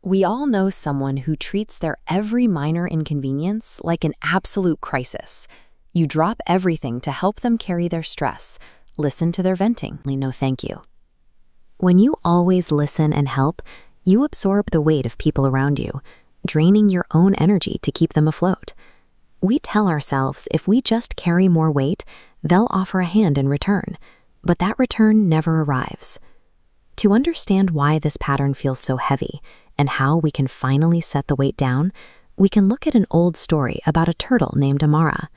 We all know someone who treats their every minor inconvenience like an absolute crisis. You drop everything to help them carry their stress, listen to their venting. No, thank you. When you always listen and help, you absorb the weight of people around you, draining your own energy to keep them afloat. We tell ourselves if we just carry more weight, they'll offer a hand in return, but that return never arrives. To understand why this pattern feels so heavy and how we can finally set the weight down, we can look at an old story about a turtle named Amara.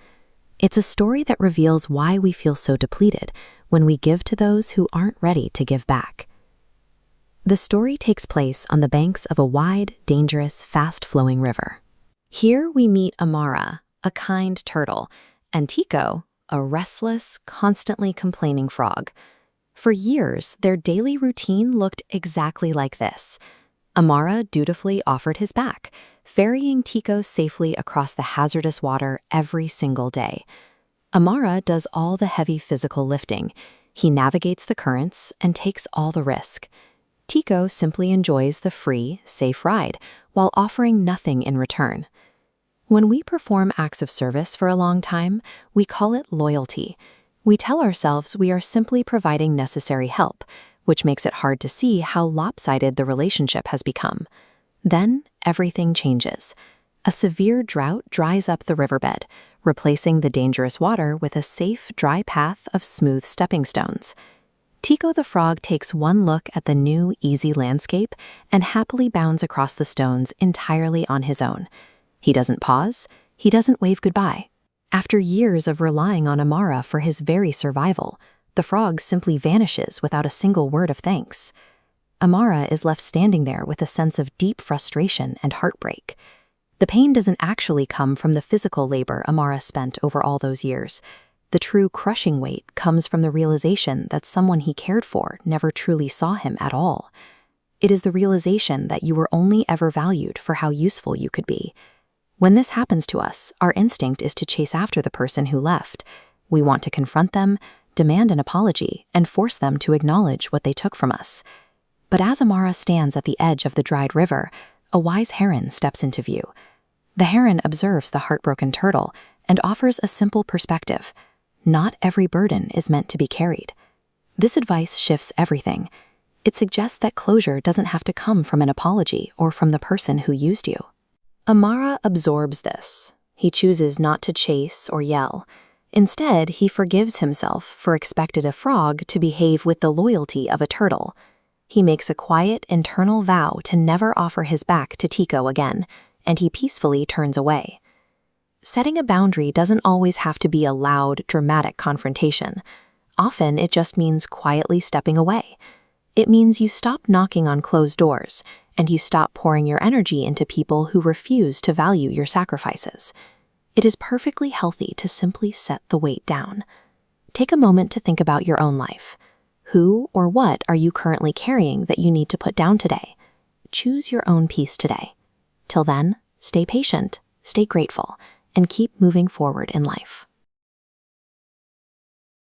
It's a story that reveals why we feel so depleted when we give to those who aren't ready to give back. The story takes place on the banks of a wide, dangerous, fast-flowing river. Here we meet Amara, a kind turtle, and Tico, a restless, constantly complaining frog. For years, their daily routine looked exactly like this. Amara dutifully offered his back, ferrying Tico safely across the hazardous water every single day. Amara does all the heavy physical lifting. He navigates the currents and takes all the risk. Tico simply enjoys the free, safe ride while offering nothing in return. When we perform acts of service for a long time, we call it loyalty. We tell ourselves we are simply providing necessary help, which makes it hard to see how lopsided the relationship has become. Then, everything changes. A severe drought dries up the riverbed, replacing the dangerous water with a safe, dry path of smooth stepping stones. Tico the frog takes one look at the new, easy landscape and happily bounds across the stones entirely on his own. He doesn't pause, he doesn't wave goodbye. After years of relying on Amara for his very survival, the frog simply vanishes without a single word of thanks. Amara is left standing there with a sense of deep frustration and heartbreak. The pain doesn't actually come from the physical labor Amara spent over all those years. The true crushing weight comes from the realization that someone he cared for never truly saw him at all. It is the realization that you were only ever valued for how useful you could be. When this happens to us, our instinct is to chase after the person who left. We want to confront them, demand an apology, and force them to acknowledge what they took from us. But as Amara stands at the edge of the dried river, a wise heron steps into view. The heron observes the heartbroken turtle and offers a simple perspective. Not every burden is meant to be carried. This advice shifts everything. It suggests that closure doesn't have to come from an apology or from the person who used you. Amara absorbs this. He chooses not to chase or yell. Instead, he forgives himself for expecting a frog to behave with the loyalty of a turtle. He makes a quiet, internal vow to never offer his back to Tico again, and he peacefully turns away. Setting a boundary doesn't always have to be a loud, dramatic confrontation. Often, it just means quietly stepping away. It means you stop knocking on closed doors, and you stop pouring your energy into people who refuse to value your sacrifices. It is perfectly healthy to simply set the weight down. Take a moment to think about your own life. Who or what are you currently carrying that you need to put down today? Choose your own peace today. Till then, stay patient, stay grateful, and keep moving forward in life.